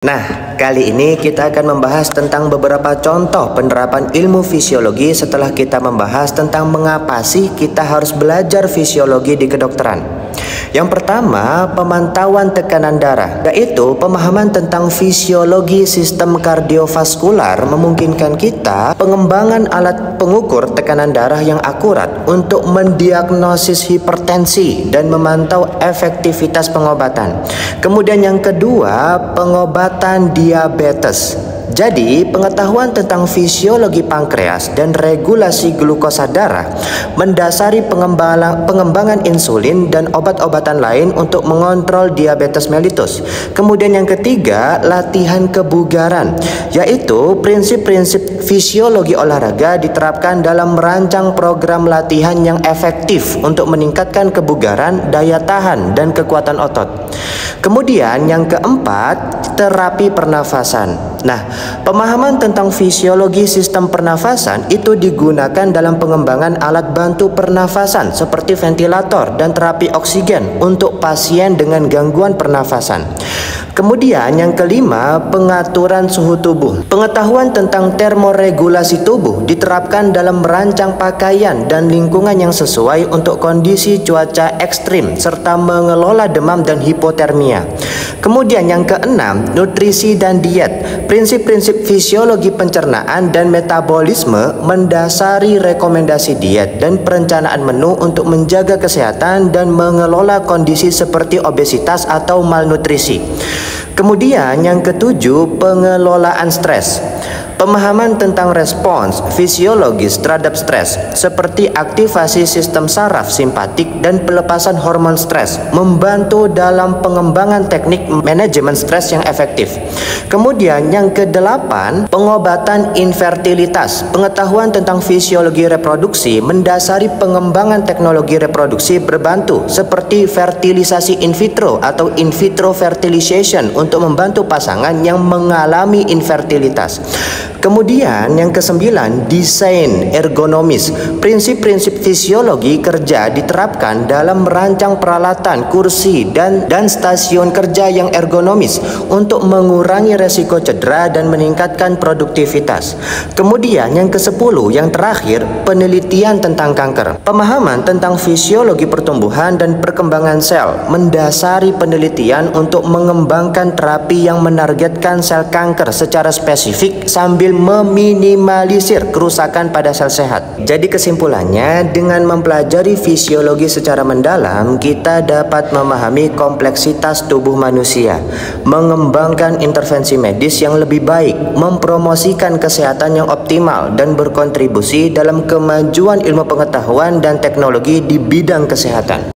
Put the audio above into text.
Nah, kali ini kita akan membahas tentang beberapa contoh penerapan ilmu fisiologi setelah kita membahas tentang mengapa sih kita harus belajar fisiologi di kedokteran. Yang pertama, pemantauan tekanan darah, yaitu pemahaman tentang fisiologi sistem kardiovaskular memungkinkan kita pengembangan alat pengukur tekanan darah yang akurat untuk mendiagnosis hipertensi dan memantau efektivitas pengobatan. Kemudian yang kedua, pengobatan diabetes. Jadi, pengetahuan tentang fisiologi pankreas dan regulasi glukosa darah mendasari pengembangan insulin dan obat-obatan lain untuk mengontrol diabetes mellitus. Kemudian yang ketiga, latihan kebugaran, yaitu prinsip-prinsip fisiologi olahraga diterapkan dalam merancang program latihan yang efektif untuk meningkatkan kebugaran, daya tahan, dan kekuatan otot. Kemudian yang keempat, terapi pernafasan. Nah, pemahaman tentang fisiologi sistem pernafasan itu digunakan dalam pengembangan alat bantu pernafasan seperti ventilator dan terapi oksigen untuk pasien dengan gangguan pernafasan. Kemudian yang kelima, pengaturan suhu tubuh. Pengetahuan tentang termoregulasi tubuh diterapkan dalam merancang pakaian dan lingkungan yang sesuai untuk kondisi cuaca ekstrim serta mengelola demam dan hipotermia. Kemudian yang keenam, nutrisi dan diet. Prinsip-prinsip fisiologi pencernaan dan metabolisme mendasari rekomendasi diet dan perencanaan menu untuk menjaga kesehatan dan mengelola kondisi seperti obesitas atau malnutrisi. Kemudian yang ketujuh, pengelolaan stres. Pemahaman tentang respons fisiologis terhadap stres seperti aktivasi sistem saraf simpatik dan pelepasan hormon stres membantu dalam pengembangan teknik manajemen stres yang efektif. Kemudian yang kedelapan, pengobatan infertilitas. Pengetahuan tentang fisiologi reproduksi mendasari pengembangan teknologi reproduksi berbantu seperti fertilisasi in vitro atau in vitro fertilization untuk membantu pasangan yang mengalami infertilitas. Kemudian yang kesembilan, desain ergonomis. Prinsip-prinsip fisiologi kerja diterapkan dalam merancang peralatan, kursi, dan stasiun kerja yang ergonomis untuk mengurangi resiko cedera dan meningkatkan produktivitas. Kemudian yang kesepuluh, yang terakhir, penelitian tentang kanker. Pemahaman tentang fisiologi pertumbuhan dan perkembangan sel mendasari penelitian untuk mengembangkan terapi yang menargetkan sel kanker secara spesifik sambil meminimalisir kerusakan pada sel sehat. Jadi kesimpulannya, dengan mempelajari fisiologi secara mendalam, kita dapat memahami kompleksitas tubuh manusia, mengembangkan intervensi medis yang lebih baik, mempromosikan kesehatan yang optimal, dan berkontribusi dalam kemajuan ilmu pengetahuan dan teknologi di bidang kesehatan.